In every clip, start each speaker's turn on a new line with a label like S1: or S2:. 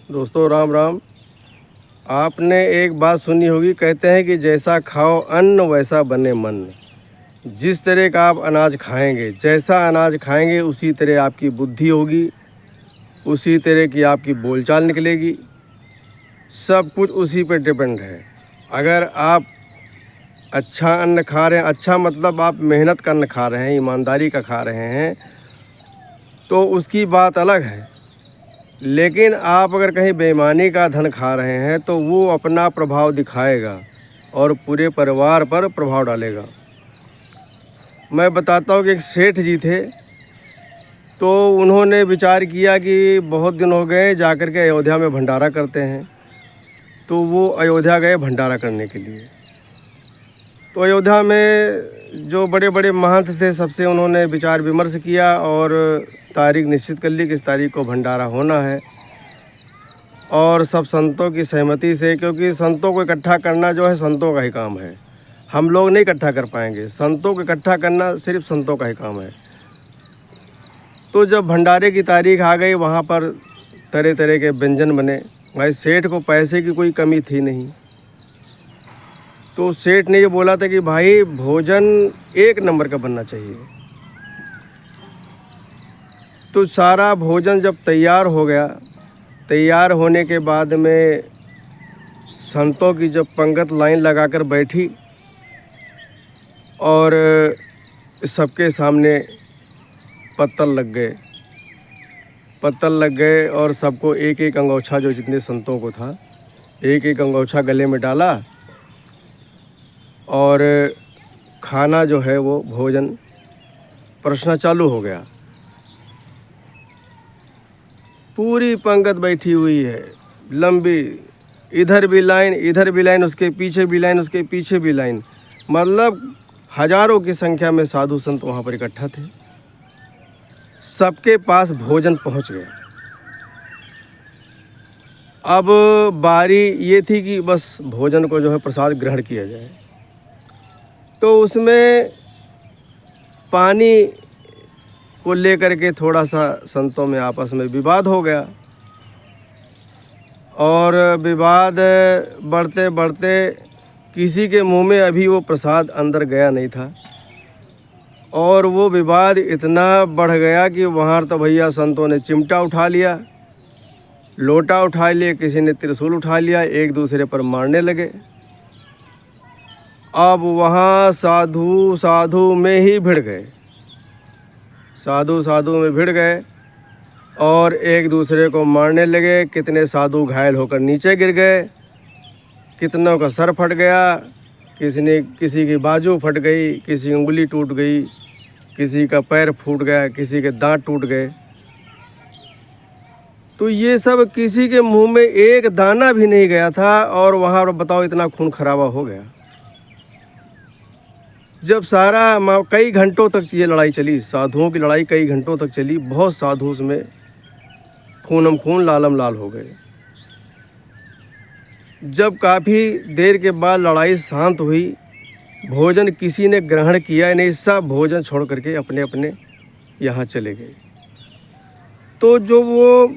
S1: दोस्तों राम राम। आपने एक बात सुनी होगी, कहते हैं कि जैसा खाओ अन्न वैसा बने मन। जिस तरह का आप अनाज खाएंगे, जैसा अनाज खाएंगे उसी तरह आपकी बुद्धि होगी, उसी तरह की आपकी बोलचाल निकलेगी। सब कुछ उसी पर डिपेंड है। अगर आप अच्छा अन्न खा रहे हैं, अच्छा मतलब आप मेहनत का अन्न खा रहे हैं, ईमानदारी का खा रहे हैं, तो उसकी बात अलग है। लेकिन आप अगर कहीं बेईमानी का धन खा रहे हैं तो वो अपना प्रभाव दिखाएगा और पूरे परिवार पर प्रभाव डालेगा। मैं बताता हूँ कि एक सेठ जी थे, तो उन्होंने विचार किया कि बहुत दिन हो गए जाकर के अयोध्या में भंडारा करते हैं। तो वो अयोध्या गए भंडारा करने के लिए। तो अयोध्या में जो बड़े बड़े महंत थे, सबसे उन्होंने विचार विमर्श किया और तारीख निश्चित कर ली कि इस तारीख को भंडारा होना है। और सब संतों की सहमति से, क्योंकि संतों को इकट्ठा करना जो है संतों का ही काम है, हम लोग नहीं इकट्ठा कर पाएंगे। संतों को इकट्ठा करना सिर्फ संतों का ही काम है। तो जब भंडारे की तारीख आ गई, वहाँ पर तरह तरह के व्यंजन बने। भाई सेठ को पैसे की कोई कमी थी नहीं, तो सेठ ने ये बोला था कि भाई भोजन एक नंबर का बनना चाहिए। तो सारा भोजन जब तैयार हो गया, तैयार होने के बाद में संतों की जब पंगत लाइन लगाकर बैठी और सबके सामने पत्तल लग गए और सबको एक एक अंगोछा, जो जितने संतों को था, एक एक अंगोछा गले में डाला और खाना जो है वो भोजन परसना चालू हो गया। पूरी पंगत बैठी हुई है, लंबी, इधर भी लाइन, उसके पीछे भी लाइन, उसके पीछे भी लाइन। मतलब हजारों की संख्या में साधु संत वहाँ पर इकट्ठा थे। सबके पास भोजन पहुँच गया। अब बारी ये थी कि बस भोजन को जो है प्रसाद ग्रहण किया जाए। तो उसमें पानी को लेकर के थोड़ा सा संतों में आपस में विवाद हो गया और विवाद बढ़ते बढ़ते किसी के मुंह में अभी वो प्रसाद अंदर गया नहीं था और वो विवाद इतना बढ़ गया कि वहाँ तो भैया संतों ने चिमटा उठा लिया, लोटा उठा लिया, किसी ने त्रिशूल उठा लिया, एक दूसरे पर मारने लगे। अब वहाँ साधु में ही भिड़ गए, साधु में भिड़ गए और एक दूसरे को मारने लगे। कितने साधु घायल होकर नीचे गिर गए, कितनों का सर फट गया, किसी की बाजू फट गई, किसी की उंगली टूट गई, किसी का पैर फूट गया, किसी के दांत टूट गए। तो ये सब किसी के मुंह में एक दाना भी नहीं गया था और वहाँ पर बताओ इतना खून खराबा हो गया। जब कई घंटों तक ये लड़ाई चली, साधुओं की लड़ाई कई घंटों तक चली। बहुत साधु उसमें खूनम खून लालम लाल हो गए। जब काफ़ी देर के बाद लड़ाई शांत हुई, भोजन किसी ने ग्रहण किया नहीं, सब भोजन छोड़ करके अपने अपने यहाँ चले गए। तो जो वो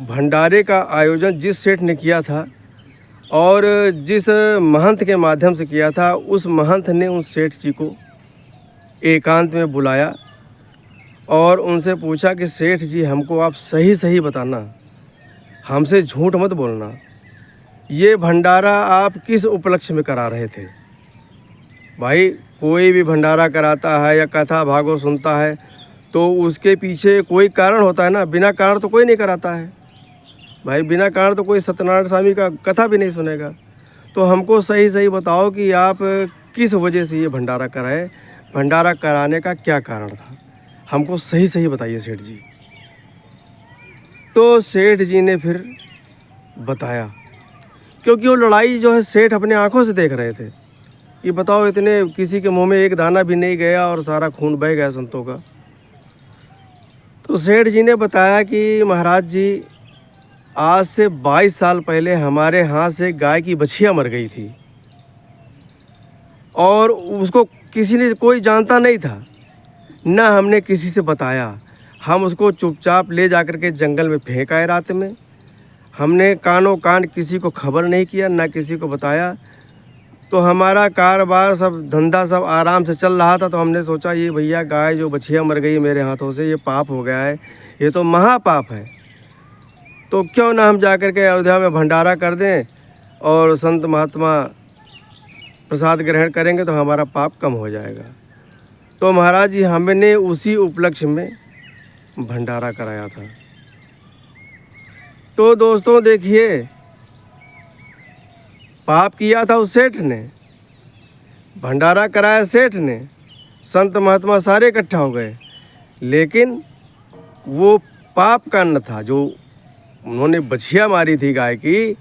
S1: भंडारे का आयोजन जिस सेठ ने किया था और जिस महंत के माध्यम से किया था, उस महंत ने उस सेठ जी को एकांत में बुलाया और उनसे पूछा कि सेठ जी, हमको आप सही सही बताना, हमसे झूठ मत बोलना, ये भंडारा आप किस उपलक्ष्य में करा रहे थे? भाई कोई भी भंडारा कराता है या कथा भागवत सुनता है तो उसके पीछे कोई कारण होता है ना, बिना कारण तो कोई नहीं कराता है। भाई बिना कारण तो कोई सत्यनारायण स्वामी का कथा भी नहीं सुनेगा। तो हमको सही सही बताओ कि आप किस वजह से ये भंडारा कराए, भंडारा कराने का क्या कारण था, हमको सही सही बताइए सेठ जी। तो सेठ जी ने फिर बताया, क्योंकि वो लड़ाई जो है सेठ अपने आंखों से देख रहे थे। ये बताओ, इतने किसी के मुंह में एक दाना भी नहीं गया और सारा खून बह गया संतों का। तो सेठ जी ने बताया कि महाराज जी, आज से 22 साल पहले हमारे हाथ से गाय की बछिया मर गई थी और उसको किसी ने, कोई जानता नहीं था, ना हमने किसी से बताया। हम उसको चुपचाप ले जाकर के जंगल में फेंक आए रात में हमने कानों कान किसी को खबर नहीं किया, ना किसी को बताया। तो हमारा कारोबार सब धंधा सब आराम से चल रहा था। तो हमने सोचा ये भैया गाय जो बछिया मर गई मेरे हाथों से, ये पाप हो गया है, ये तो महापाप है। तो क्यों ना हम जाकर के अयोध्या में भंडारा कर दें और संत महात्मा प्रसाद ग्रहण करेंगे तो हमारा पाप कम हो जाएगा। तो महाराज जी हमने उसी उपलक्ष्य में भंडारा कराया था। तो दोस्तों देखिए, पाप किया था उस सेठ ने, भंडारा कराया सेठ ने, संत महात्मा सारे इकट्ठा हो गए, लेकिन वो पाप का न था। जो उन्होंने बछिया मारी थी गाय की,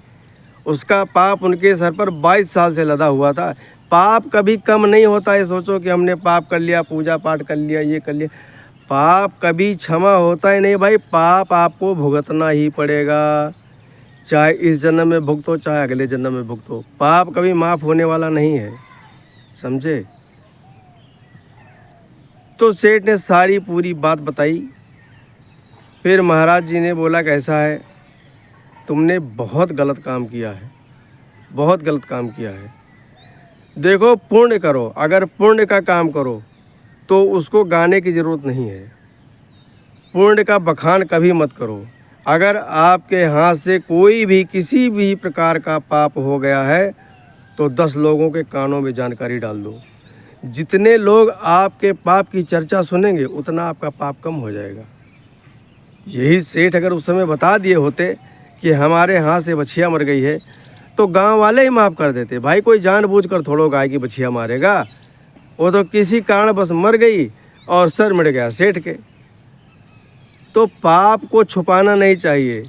S1: उसका पाप उनके सर पर 22 साल से लदा हुआ था। पाप कभी कम नहीं होता है। सोचो कि हमने पाप कर लिया, पूजा पाठ कर लिया, ये कर लिया, पाप कभी क्षमा होता ही नहीं भाई। पाप आपको भुगतना ही पड़ेगा, चाहे इस जन्म में भुगतो चाहे अगले जन्म में भुगतो। पाप कभी माफ़ होने वाला नहीं है, समझे। तो सेठ ने सारी पूरी बात बताई। फिर महाराज जी ने बोला कैसा है, तुमने बहुत गलत काम किया है, बहुत गलत काम किया है। देखो पुण्य करो, अगर पुण्य का काम करो तो उसको गाने की ज़रूरत नहीं है। पुण्य का बखान कभी मत करो। अगर आपके हाथ से कोई भी किसी भी प्रकार का पाप हो गया है तो 10 लोगों के कानों में जानकारी डाल दो। जितने लोग आपके पाप की चर्चा सुनेंगे उतना आपका पाप कम हो जाएगा। यही सेठ अगर उस समय बता दिए होते कि हमारे हाथ से बछिया मर गई है तो गांव वाले ही माफ़ कर देते। भाई कोई जानबूझकर थोड़ो गाय की बछिया मारेगा, वो तो किसी कारण बस मर गई और सर मिट गया सेठ के। तो पाप को छुपाना नहीं चाहिए।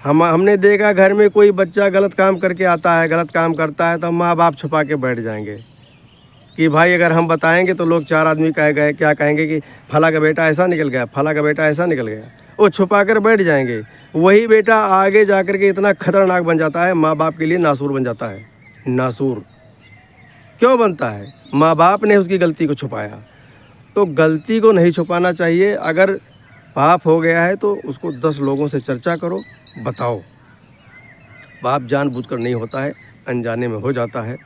S1: हमने देखा घर में कोई बच्चा गलत काम करके आता है, गलत काम करता है, तो माँ बाप छुपा के बैठ जाएंगे कि भाई अगर हम बताएंगे तो लोग 4 आदमी क्या कहेंगे कि फला का बेटा ऐसा निकल गया, फला का बेटा ऐसा निकल गया। वो छुपा कर बैठ जाएंगे। वही बेटा आगे जाकर के इतना खतरनाक बन जाता है, माँ बाप के लिए नासूर बन जाता है। नासूर क्यों बनता है? माँ बाप ने उसकी गलती को छुपाया। तो गलती को नहीं छुपाना चाहिए। अगर पाप हो गया है तो उसको 10 लोगों से चर्चा करो, बताओ। पाप जानबूझकर नहीं होता है, अनजाने में हो जाता है।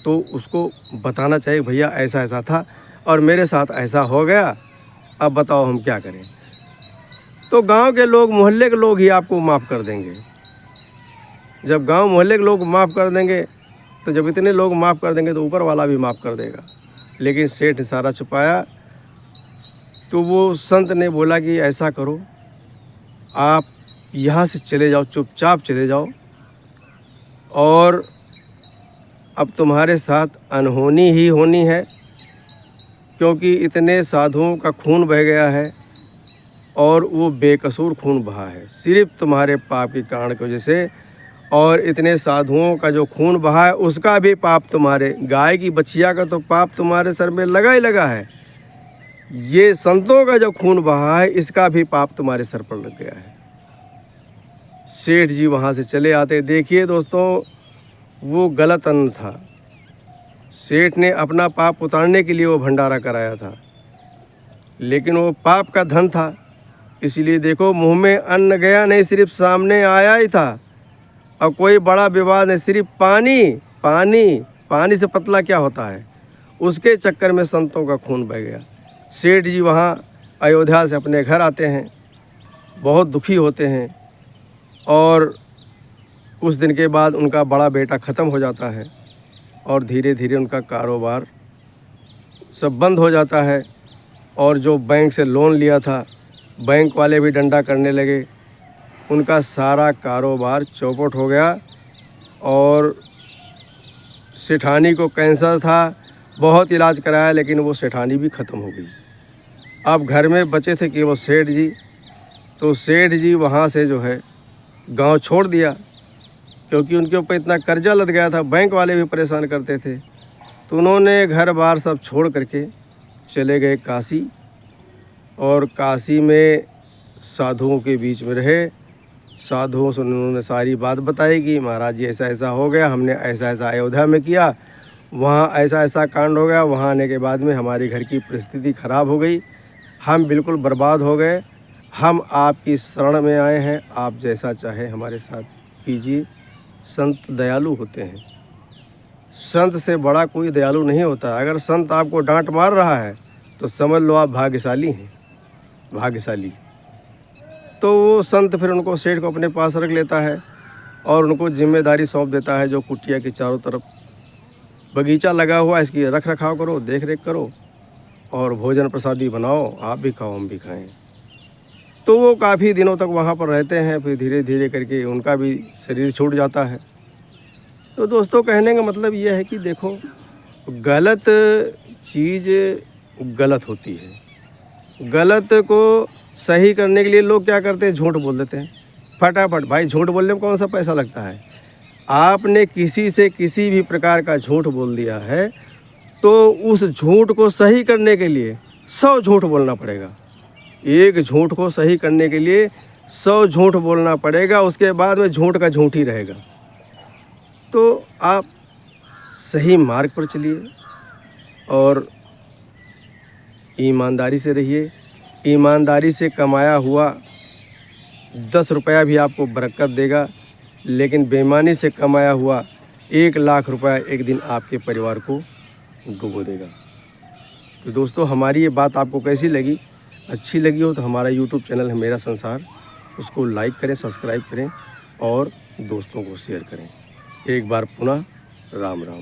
S1: तो उसको बताना चाहिए भैया ऐसा ऐसा था और मेरे साथ ऐसा हो गया, अब बताओ हम क्या करें। तो गांव के लोग, मोहल्ले के लोग ही आपको माफ़ कर देंगे। जब गांव मोहल्ले के लोग माफ़ कर देंगे तो जब इतने लोग माफ़ कर देंगे तो ऊपर वाला भी माफ़ कर देगा। लेकिन सेठ ने सारा छुपाया। तो वो संत ने बोला कि ऐसा करो, आप यहाँ से चले जाओ, चुपचाप चले जाओ, और अब तुम्हारे साथ अनहोनी ही होनी है, क्योंकि इतने साधुओं का खून बह गया है और वो बेकसूर खून बहा है सिर्फ तुम्हारे पाप के कारण की वजह से। और इतने साधुओं का जो खून बहा है उसका भी पाप तुम्हारे, गाय की बछिया का तो पाप तुम्हारे सर में लगा ही लगा है। ये संतों का जो खून बहा है इसका भी पाप तुम्हारे सर पर लग गया है। सेठ जी वहाँ से चले आते। देखिए दोस्तों, वो गलत अन्न था। सेठ ने अपना पाप उतारने के लिए वो भंडारा कराया था, लेकिन वो पाप का धन था। इसलिए देखो, मुंह में अन्न गया नहीं, सिर्फ सामने आया ही था। और कोई बड़ा विवाद नहीं, सिर्फ पानी पानी पानी से पतला क्या होता है, उसके चक्कर में संतों का खून बह गया। सेठ जी वहाँ अयोध्या से अपने घर आते हैं, बहुत दुखी होते हैं, और कुछ दिन के बाद उनका बड़ा बेटा ख़त्म हो जाता है और धीरे धीरे उनका कारोबार सब बंद हो जाता है। और जो बैंक से लोन लिया था, बैंक वाले भी डंडा करने लगे। उनका सारा कारोबार चौपट हो गया। और सेठानी को कैंसर था, बहुत इलाज कराया, लेकिन वो सेठानी भी ख़त्म हो गई। अब घर में बचे थे कि वो सेठ जी। तो सेठ जी वहाँ से जो है गांव छोड़ दिया, क्योंकि उनके ऊपर इतना कर्जा लद गया था, बैंक वाले भी परेशान करते थे। तो उन्होंने घर बार सब छोड़ करके चले गए काशी, और काशी में साधुओं के बीच में रहे। साधुओं से उन्होंने सारी बात बताई कि महाराज जी ऐसा ऐसा हो गया, हमने ऐसा ऐसा अयोध्या में किया, वहाँ ऐसा ऐसा कांड हो गया, वहाँ आने के बाद में हमारी घर की परिस्थिति ख़राब हो गई, हम बिल्कुल बर्बाद हो गए। हम आपकी शरण में आए हैं, आप जैसा चाहे हमारे साथ कीजिए। संत दयालु होते हैं, संत से बड़ा कोई दयालु नहीं होता। अगर संत आपको डांट मार रहा है तो समझ लो आप भाग्यशाली हैं, भाग्यशाली। तो वो संत फिर उनको सेठ को अपने पास रख लेता है और उनको जिम्मेदारी सौंप देता है, जो कुटिया के चारों तरफ बगीचा लगा हुआ है, इसकी रख रखाव करो, देख रेख करो और भोजन प्रसादी बनाओ, आप भी खाओ हम भी खाएं। तो वो काफ़ी दिनों तक वहाँ पर रहते हैं, फिर धीरे धीरे करके उनका भी शरीर छूट जाता है। तो दोस्तों, कहने का मतलब ये है कि देखो, गलत चीज़ गलत होती है। गलत को सही करने के लिए लोग क्या करते हैं, झूठ बोल देते हैं फटाफट। भाई झूठ बोलने में कौन सा पैसा लगता है? आपने किसी से किसी भी प्रकार का झूठ बोल दिया है तो उस झूठ को सही करने के लिए 100 झूठ बोलना पड़ेगा। एक झूठ को सही करने के लिए 100 झूठ बोलना पड़ेगा, उसके बाद में झूठ का झूठ ही रहेगा। तो आप सही मार्ग पर चलिए और ईमानदारी से रहिए। ईमानदारी से कमाया हुआ 10 रुपया भी आपको बरकत देगा, लेकिन बेईमानी से कमाया हुआ 1 लाख रुपया एक दिन आपके परिवार को डुबो देगा। तो दोस्तों, हमारी ये बात आपको कैसी लगी? अच्छी लगी हो तो हमारा यूट्यूब चैनल है मेरा संसार, उसको लाइक करें, सब्सक्राइब करें और दोस्तों को शेयर करें। एक बार पुनः राम राम।